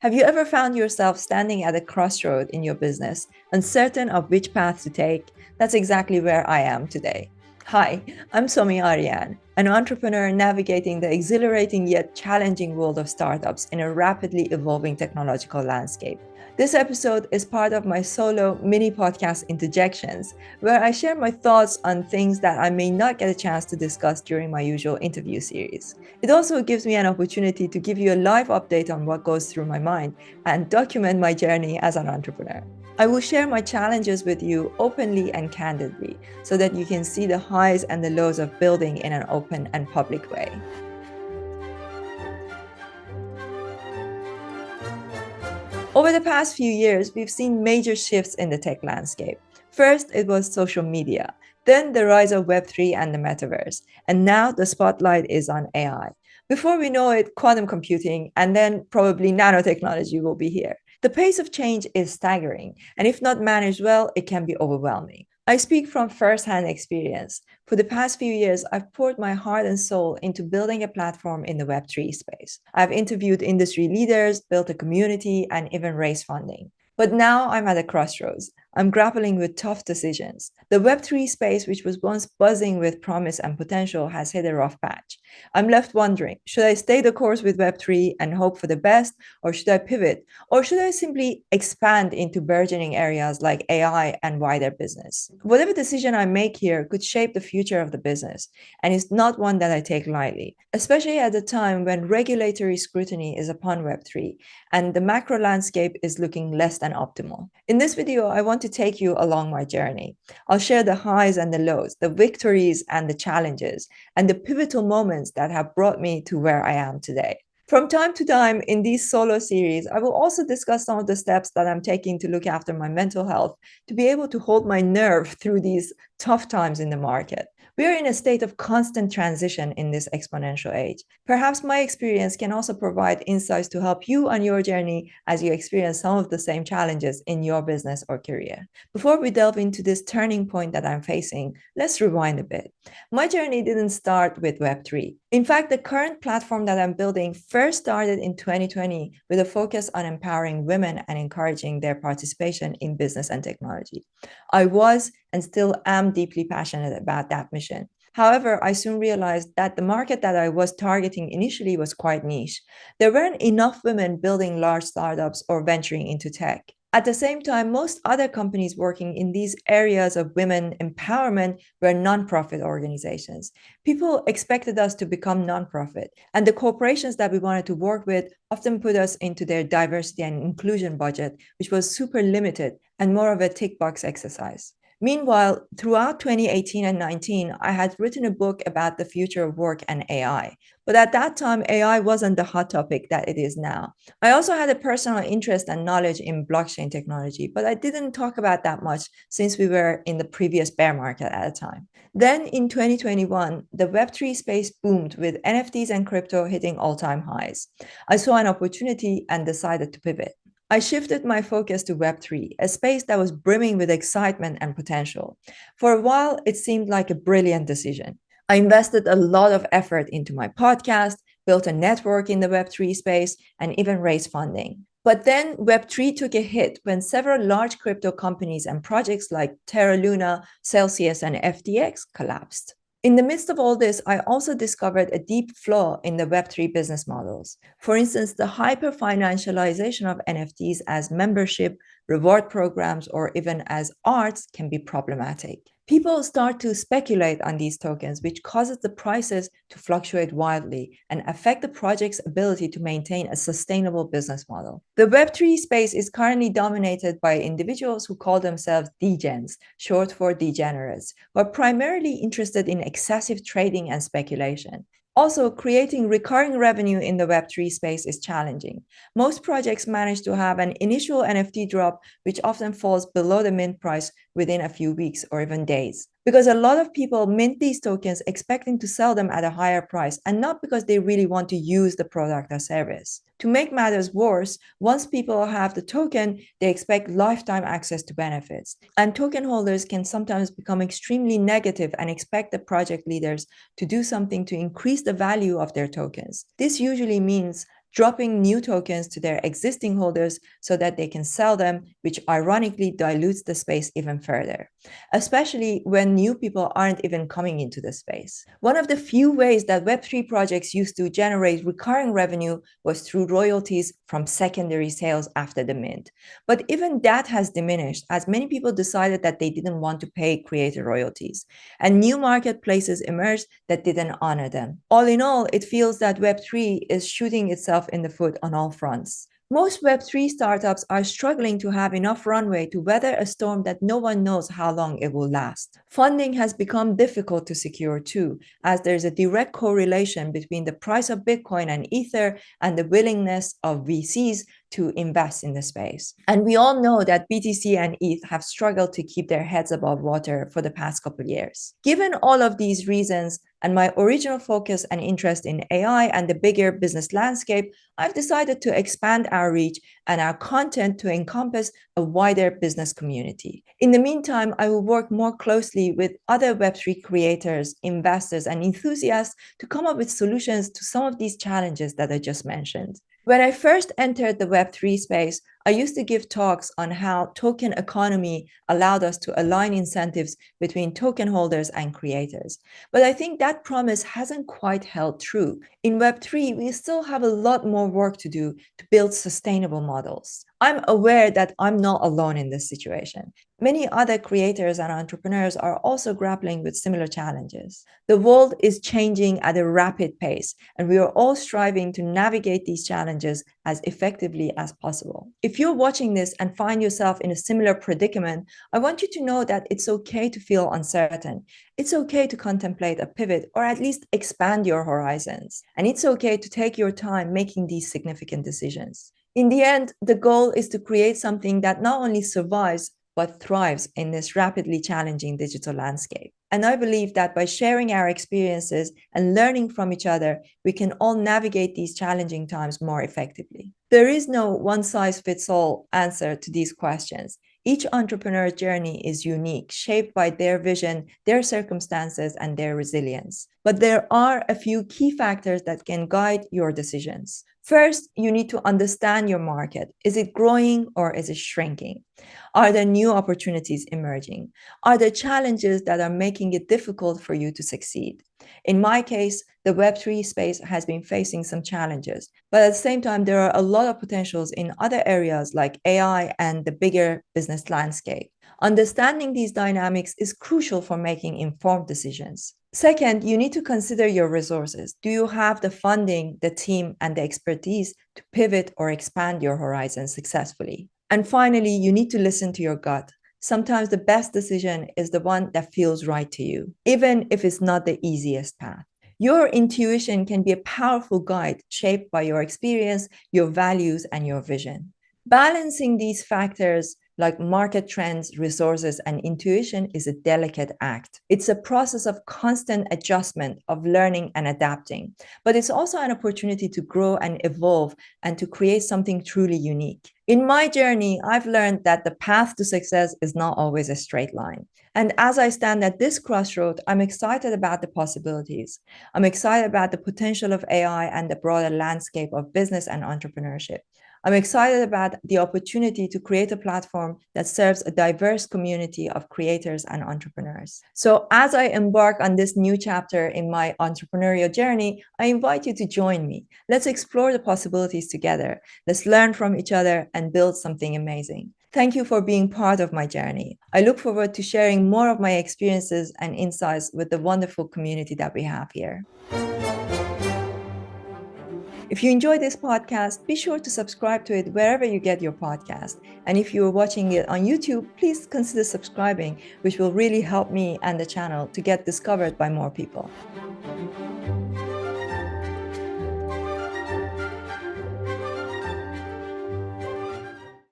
Have you ever found yourself standing at a crossroad in your business, uncertain of which path to take? That's exactly where I am today. Hi, I'm Somi Arian, an entrepreneur navigating the exhilarating yet challenging world of startups in a rapidly evolving technological landscape. This episode is part of my solo mini podcast Interjections, where I share my thoughts on things that I may not get a chance to discuss during my usual interview series. It also gives me an opportunity to give you a live update on what goes through my mind and document my journey as an entrepreneur. I will share my challenges with you openly and candidly so that you can see the highs and the lows of building in an open and public way. Over the past few years, we've seen major shifts in the tech landscape. First, it was social media, then the rise of Web3 and the metaverse, and now the spotlight is on AI. Before we know it, quantum computing and then probably nanotechnology will be here. The pace of change is staggering, and if not managed well, it can be overwhelming. I speak from firsthand experience. For the past few years, I've poured my heart and soul into building a platform in the Web3 space. I've interviewed industry leaders, built a community, and even raised funding. But now I'm at a crossroads. I'm grappling with tough decisions. The Web3 space, which was once buzzing with promise and potential, has hit a rough patch. I'm left wondering, should I stay the course with Web3 and hope for the best, or should I pivot? Or should I simply expand into burgeoning areas like AI and wider business? Whatever decision I make here could shape the future of the business, and it's not one that I take lightly, especially at a time when regulatory scrutiny is upon Web3 and the macro landscape is looking less than optimal. In this video, I want to take you along my journey. I'll share the highs and the lows, the victories and the challenges, and the pivotal moments that have brought me to where I am today. From time to time in these solo series, I will also discuss some of the steps that I'm taking to look after my mental health, to be able to hold my nerve through these tough times in the market. We are in a state of constant transition in this exponential age. Perhaps my experience can also provide insights to help you on your journey as you experience some of the same challenges in your business or career. Before we delve into this turning point that I'm facing, let's rewind a bit. My journey didn't start with Web3. In fact, the current platform that I'm building first started in 2020 with a focus on empowering women and encouraging their participation in business and technology. I was and still am deeply passionate about that mission. However, I soon realized that the market that I was targeting initially was quite niche. There weren't enough women building large startups or venturing into tech. At the same time, most other companies working in these areas of women empowerment were nonprofit organizations. People expected us to become nonprofit, and the corporations that we wanted to work with often put us into their diversity and inclusion budget, which was super limited and more of a tick box exercise. Meanwhile, throughout 2018 and 19, I had written a book about the future of work and AI. But at that time, AI wasn't the hot topic that it is now. I also had a personal interest and knowledge in blockchain technology, but I didn't talk about that much since we were in the previous bear market at the time. Then in 2021, the Web3 space boomed with NFTs and crypto hitting all-time highs. I saw an opportunity and decided to pivot. I shifted my focus to Web3, a space that was brimming with excitement and potential. For a while, it seemed like a brilliant decision. I invested a lot of effort into my podcast, built a network in the Web3 space, and even raised funding. But then Web3 took a hit when several large crypto companies and projects like Terra Luna, Celsius, and FTX collapsed. In the midst of all this, I also discovered a deep flaw in the Web3 business models. For instance, the hyper-financialization of NFTs as membership, reward programs, or even as arts can be problematic. People start to speculate on these tokens, which causes the prices to fluctuate wildly and affect the project's ability to maintain a sustainable business model. The Web3 space is currently dominated by individuals who call themselves degens, short for degenerates, who are primarily interested in excessive trading and speculation. Also, creating recurring revenue in the Web3 space is challenging. Most projects manage to have an initial NFT drop, which often falls below the mint price within a few weeks or even days. Because a lot of people mint these tokens expecting to sell them at a higher price and not because they really want to use the product or service. To make matters worse, once people have the token, they expect lifetime access to benefits. And token holders can sometimes become extremely negative and expect the project leaders to do something to increase the value of their tokens. This usually means dropping new tokens to their existing holders so that they can sell them, which ironically dilutes the space even further, especially when new people aren't even coming into the space. One of the few ways that Web3 projects used to generate recurring revenue was through royalties from secondary sales after the mint. But even that has diminished as many people decided that they didn't want to pay creator royalties, and new marketplaces emerged that didn't honor them. All in all, it feels that Web3 is shooting itself in the foot on all fronts. Most Web3 startups are struggling to have enough runway to weather a storm that no one knows how long it will last. Funding has become difficult to secure too, as there's a direct correlation between the price of Bitcoin and Ether and the willingness of VCs to invest in the space. And we all know that BTC and ETH have struggled to keep their heads above water for the past couple of years. Given all of these reasons, and my original focus and interest in AI and the bigger business landscape, I've decided to expand our reach and our content to encompass a wider business community. In the meantime, I will work more closely with other Web3 creators, investors, and enthusiasts to come up with solutions to some of these challenges that I just mentioned. When I first entered the Web3 space, I used to give talks on how token economy allowed us to align incentives between token holders and creators. But I think that promise hasn't quite held true. In Web3, we still have a lot more work to do to build sustainable models. I'm aware that I'm not alone in this situation. Many other creators and entrepreneurs are also grappling with similar challenges. The world is changing at a rapid pace, and we are all striving to navigate these challenges as effectively as possible. If you're watching this and find yourself in a similar predicament, I want you to know that it's okay to feel uncertain. It's okay to contemplate a pivot or at least expand your horizons. And it's okay to take your time making these significant decisions. In the end, the goal is to create something that not only survives, but thrives in this rapidly challenging digital landscape. And I believe that by sharing our experiences and learning from each other, we can all navigate these challenging times more effectively. There is no one-size-fits-all answer to these questions. Each entrepreneur's journey is unique, shaped by their vision, their circumstances, and their resilience. But there are a few key factors that can guide your decisions. First, you need to understand your market. Is it growing or is it shrinking? Are there new opportunities emerging? Are there challenges that are making it difficult for you to succeed? In my case, the Web3 space has been facing some challenges, but at the same time, there are a lot of potentials in other areas like AI and the bigger business landscape. Understanding these dynamics is crucial for making informed decisions. Second, you need to consider your resources. Do you have the funding, the team, and the expertise to pivot or expand your horizons successfully? And finally, you need to listen to your gut. Sometimes the best decision is the one that feels right to you, even if it's not the easiest path. Your intuition can be a powerful guide shaped by your experience, your values, and your vision. Balancing these factors like market trends, resources, and intuition is a delicate act. It's a process of constant adjustment, of learning and adapting, but it's also an opportunity to grow and evolve and to create something truly unique. In my journey, I've learned that the path to success is not always a straight line. And as I stand at this crossroad, I'm excited about the possibilities. I'm excited about the potential of AI and the broader landscape of business and entrepreneurship. I'm excited about the opportunity to create a platform that serves a diverse community of creators and entrepreneurs. So as I embark on this new chapter in my entrepreneurial journey, I invite you to join me. Let's explore the possibilities together. Let's learn from each other and build something amazing. Thank you for being part of my journey. I look forward to sharing more of my experiences and insights with the wonderful community that we have here. If you enjoy this podcast, be sure to subscribe to it wherever you get your podcast. And if you are watching it on YouTube, please consider subscribing, which will really help me and the channel to get discovered by more people.